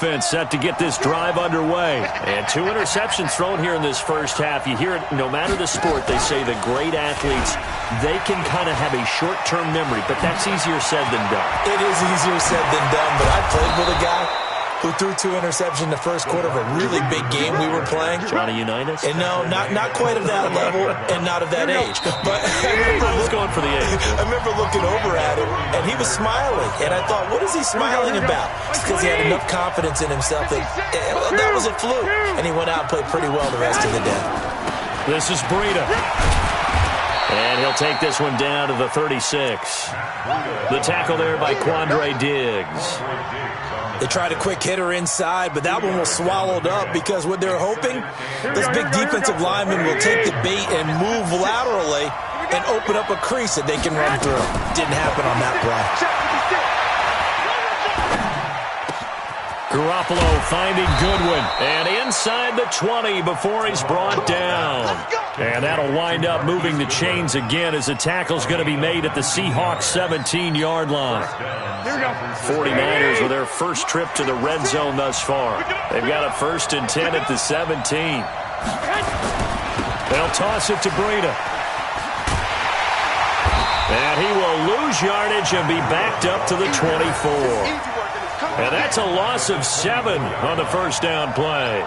offense set to get this drive underway. And 2 interceptions thrown here in this first half. You hear it, no matter the sport, they say the great athletes, they can kind of have a short-term memory, but that's easier said than done. It is easier said than done, but I played with a guy who threw 2 interceptions in the first quarter of a really big game we were playing. Johnny Unitas? And no, not quite of that level and not of that age. But I was going for the age. I remember looking over at him, and he was smiling. And I thought, what is he smiling about? It's because he had enough confidence in himself that was a fluke. And he went out and played pretty well the rest of the day. This is Breida. And he'll take this one down to the 36. The tackle there by Quandre Diggs. They tried a quick hitter inside, but that one was swallowed up because what they're hoping, this big defensive lineman will take the bait and move laterally and open up a crease that they can run through. Didn't happen on that play. Garoppolo finding Goodwin. And inside the 20 before he's brought down. And that'll wind up moving the chains again as the tackle's going to be made at the Seahawks 17-yard line. 49ers with their first trip to the red zone thus far. They've got a 1st and 10 at the 17. They'll toss it to Breida. And he will lose yardage and be backed up to the 24. And that's a loss of 7 on the first down play.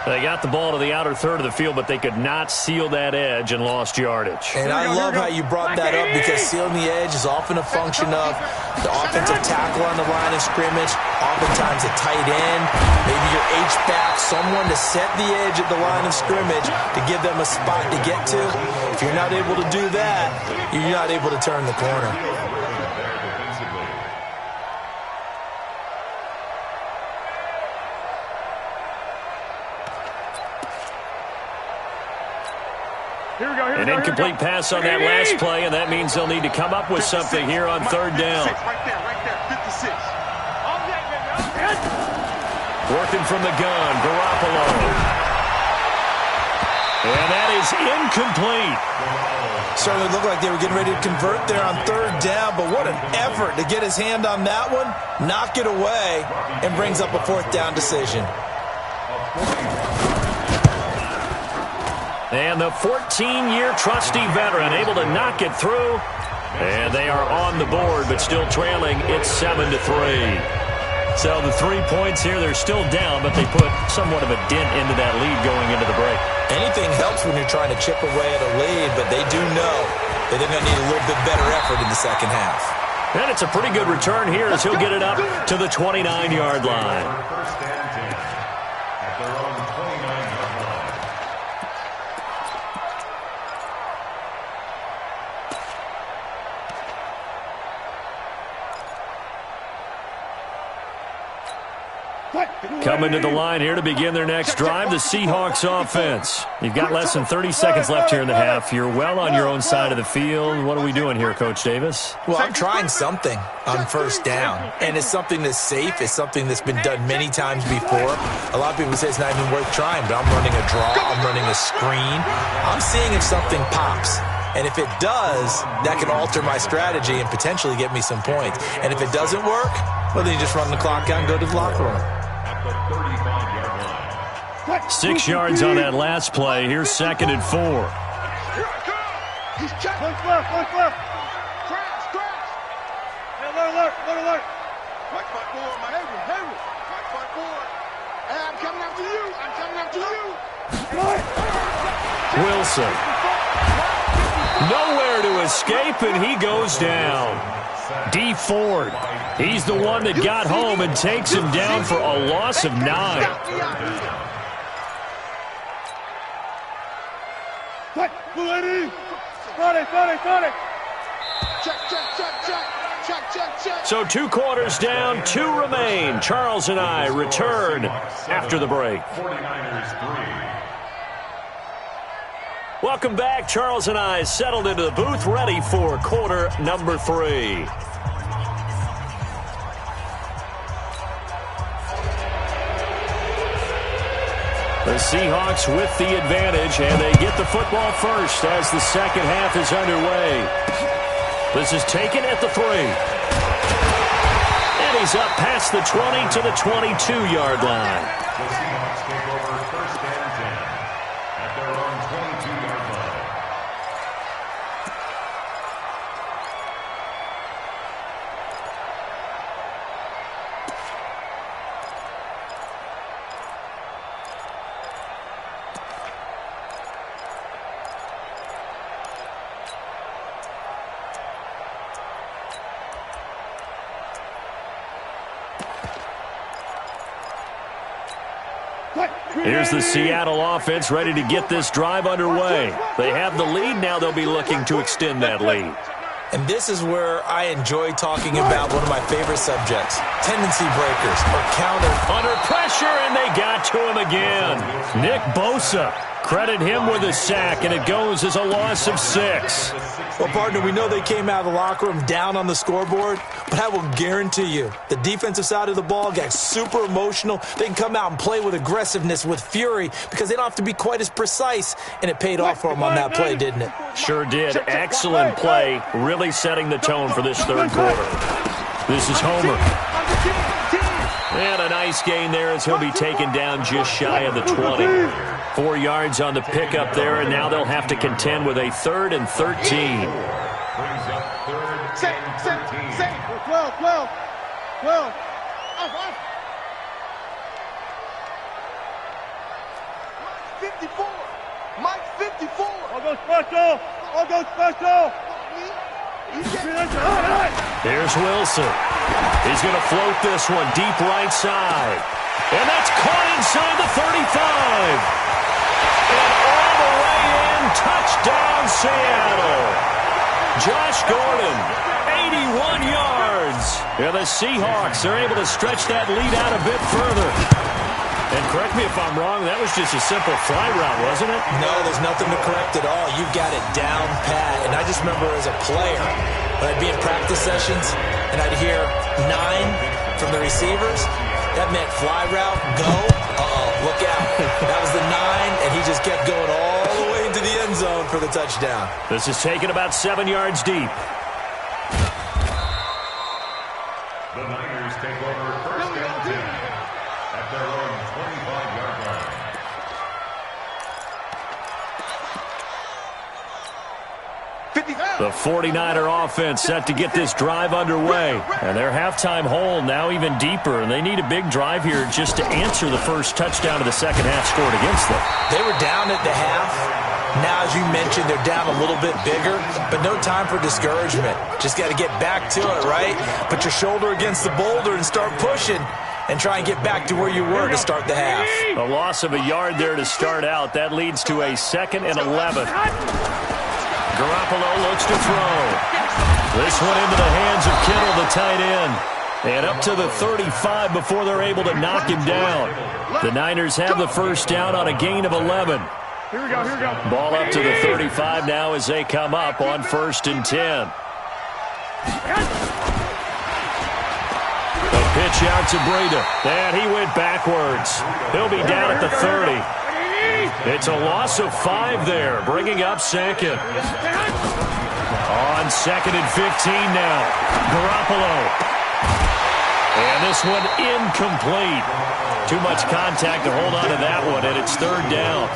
They got the ball to the outer third of the field, but they could not seal that edge and lost yardage. And I love how you brought that up because sealing the edge is often a function of the offensive tackle on the line of scrimmage, oftentimes a tight end, maybe your H-back, someone to set the edge at the line of scrimmage to give them a spot to get to. If you're not able to do that, you're not able to turn the corner. An incomplete pass on that last play, and that means they'll need to come up with something here on 3rd down. Working from the gun, Garoppolo. And that is incomplete. Certainly looked like they were getting ready to convert there on 3rd down, but what an effort to get his hand on that one, knock it away, and brings up a 4th down decision. And the 14-year trusty veteran able to knock it through. And they are on the board, but still trailing. It's 7-3. So the 3 points here, they're still down, but they put somewhat of a dent into that lead going into the break. Anything helps when you're trying to chip away at a lead, but they do know that they're going to need a little bit better effort in the second half. And it's a pretty good return here as he'll get it up to the 29-yard line. Coming to the line here to begin their next drive, the Seahawks offense. You've got less than 30 seconds left here in the half. You're well on your own side of the field. What are we doing here, Coach Davis? Well, I'm trying something on 1st down, and it's something that's safe. It's something that's been done many times before. A lot of people say it's not even worth trying, but I'm running a draw. I'm running a screen. I'm seeing if something pops. And if it does, that can alter my strategy and potentially get me some points. And if it doesn't work, well, then you just run the clock out and go to the locker room. 6 yards on that last play. Here's 2nd and 4. Look left. Crash. Alert. Right foot forward, my Hayward. Right foot forward. Hey, I'm coming after you. Wilson. Nowhere to escape, and he goes down. D. Ford. He's the one that got home and takes him down for a loss of 9. So 2 quarters down, 2 remain. Charles and I return after the break. Welcome back. Charles and I settled into the booth, ready for quarter number 3. The Seahawks with the advantage, and they get the football first as the second half is underway. This is taken at the 3. And he's he's up past the 20 to the 22-yard line. The Seahawks take over first and 10 at their own 22-yard line. Here's the Seattle offense ready to get this drive underway. They have the lead. Now they'll be looking to extend that lead. And this is where I enjoy talking about one of my favorite subjects, tendency breakers or counter. Under pressure, and they got to him again. Nick Bosa, credit him with a sack, and it goes as a loss of 6. Well, partner, we know they came out of the locker room down on the scoreboard, but I will guarantee you the defensive side of the ball got super emotional. They can come out and play with aggressiveness, with fury, because they don't have to be quite as precise, and it paid off for them on that play, didn't it? Sure did. Excellent play, really setting the tone for this third quarter. This is Homer. And a nice gain there as he'll be taken down just shy of the 20. 4 yards on the pickup there, and now they'll have to contend with a 3rd and 13. Brings up 3rd and 13. 12. 54. Mike 54. I'll go special. Here's Wilson. He's going to float this one deep right side. And that's caught inside the 35. And all the way in, touchdown Seattle. Josh Gordon, 81 yards. And the Seahawks are able to stretch that lead out a bit further. And correct me if I'm wrong, that was just a simple fly route, wasn't it? No, there's nothing to correct at all. You've got it down pat. And I just remember as a player, when I'd be in practice sessions and I'd hear 9 from the receivers, that meant fly route, go. Look out. That was the 9, and he just kept going all the way into the end zone for the touchdown. This is taken about 7 yards deep. The Niners take over first and 10 at their own 25-yard line. The 49er offense set to get this drive underway. And their halftime hole now even deeper. And they need a big drive here just to answer the first touchdown of the second half scored against them. They were down at the half. Now, as you mentioned, they're down a little bit bigger, but no time for discouragement. Just got to get back to it, right? Put your shoulder against the boulder and start pushing and try and get back to where you were to start the half. A loss of a yard there to start out. That leads to a 2nd and 11. Garoppolo looks to throw. This one into the hands of Kittle, the tight end. And up to the 35 before they're able to knock him down. The Niners have the first down on a gain of 11. Here we go. Ball up to the 35 now as they come up on 1st and 10. The pitch out to Breida. And he went backwards. He'll be down at the 30. It's a loss of 5 there, bringing up 2nd. On 2nd and 15 now. Garoppolo. And this one incomplete. Too much contact to hold on to that one, and it's 3rd down.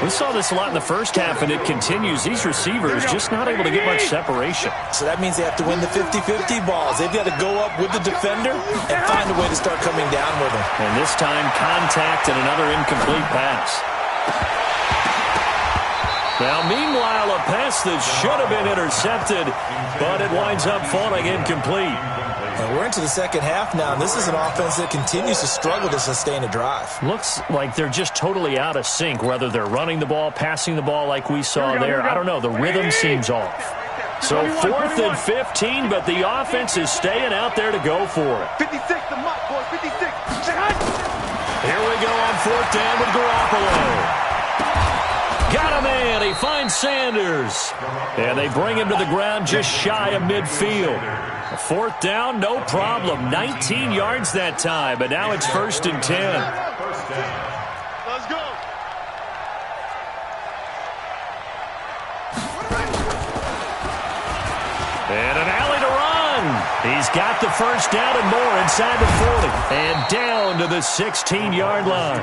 We saw this a lot in the first half, and it continues. These receivers just not able to get much separation. So that means they have to win the 50-50 balls. They've got to go up with the defender and find a way to start coming down with them. And this time, contact and another incomplete pass. Now, meanwhile, a pass that should have been intercepted, but it winds up falling incomplete. And we're into the second half now, and this is an offense that continues to struggle to sustain a drive. Looks like they're just totally out of sync, whether they're running the ball, passing the ball like we saw there. I don't know. The rhytm seems off. So 4th and 15, but the offense is staying out there to go for it. 56 to Mike, boy. 56. Here we go on 4th down with Garoppolo. Got a man. He finds Sanders. And they bring him to the ground just shy of midfield. 4th down, no problem. 19 yards that time, but now it's 1st and 10. Let's go. And an alley to run. He's got the first down and more inside the 40. And down to the 16-yard line.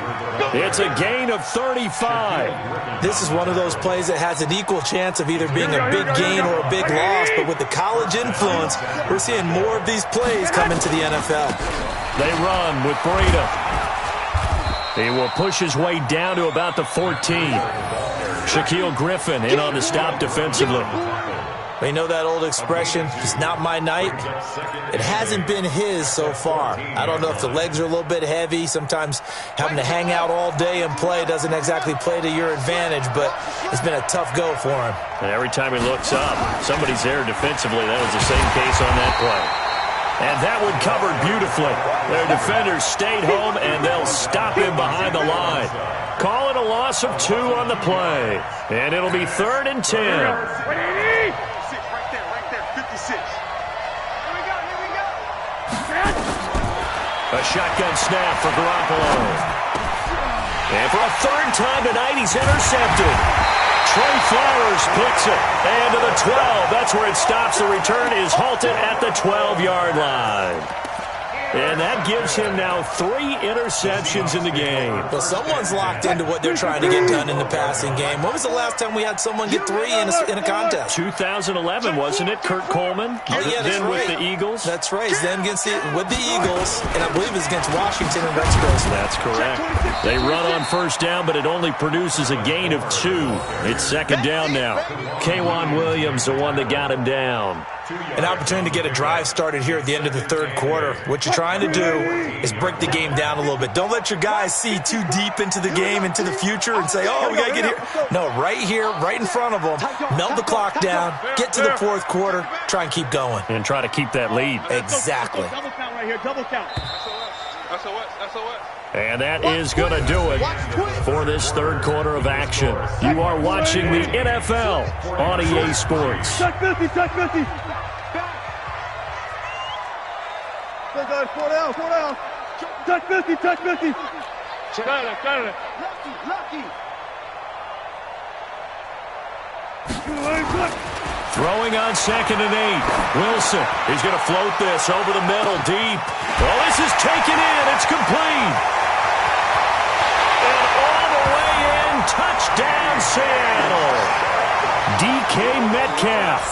It's a gain of 35. This is one of those plays that has an equal chance of either being a big gain or a big loss. But with the college influence, we're seeing more of these plays come into the NFL. They run with Breida. He will push his way down to about the 14. Shaquille Griffin in on the stop defensively. We know that old expression, it's not my night. It hasn't been his so far. I don't know if the legs are a little bit heavy. Sometimes having to hang out all day and play doesn't exactly play to your advantage, but it's been a tough go for him. And every time he looks up, somebody's there defensively. That was the same case on that play. And that one covered beautifully. Their defenders stayed home, and they'll stop him behind the line. Call it a loss of 2 on the play. And it'll be 3rd and 10. A shotgun snap for Garoppolo. And for a 3rd time tonight, he's intercepted. Trey Flowers picks it. And to the 12. That's where it stops. The return is halted at the 12-yard line. And that gives him now 3 interceptions in the game. Well, someone's locked into what they're trying to get done in the passing game. When was the last time we had someone get 3 in a contest? 2011, wasn't it? Kurt Coleman. Oh, yeah, that's then right. with the Eagles. That's right. Then with the Eagles, and I believe it's against Washington and Rex Grossman. That's correct. They run on first down, but it only produces a gain of 2. It's 2nd down now. K'Wan Williams, the one that got him down. An opportunity to get a drive started here at the end of the 3rd quarter. What you're trying to do is break the game down a little bit. Don't let your guys see too deep into the game, into the future, and say, oh, we got to get here. No, right here, right in front of them. Melt the clock down, get to the 4th quarter, try and keep going. And try to keep that lead. Exactly. Double count right here, double count. SOS. And that is going to do it for this 3rd quarter of action. You are watching the NFL on EA Sports. Touch 50. Four down. Touch 50. Got it. Lucky. Throwing on 2nd and 8. Wilson, he's going to float this over the middle deep. Well, this is taken in. It's complete. And all the way in. Touchdown, Seattle. DK Metcalf.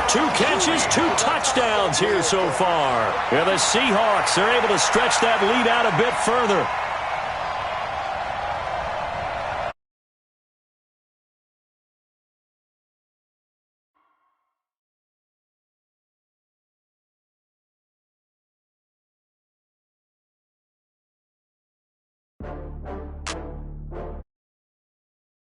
2 catches, 2 touchdowns here so far. And the Seahawks are able to stretch that lead out a bit further.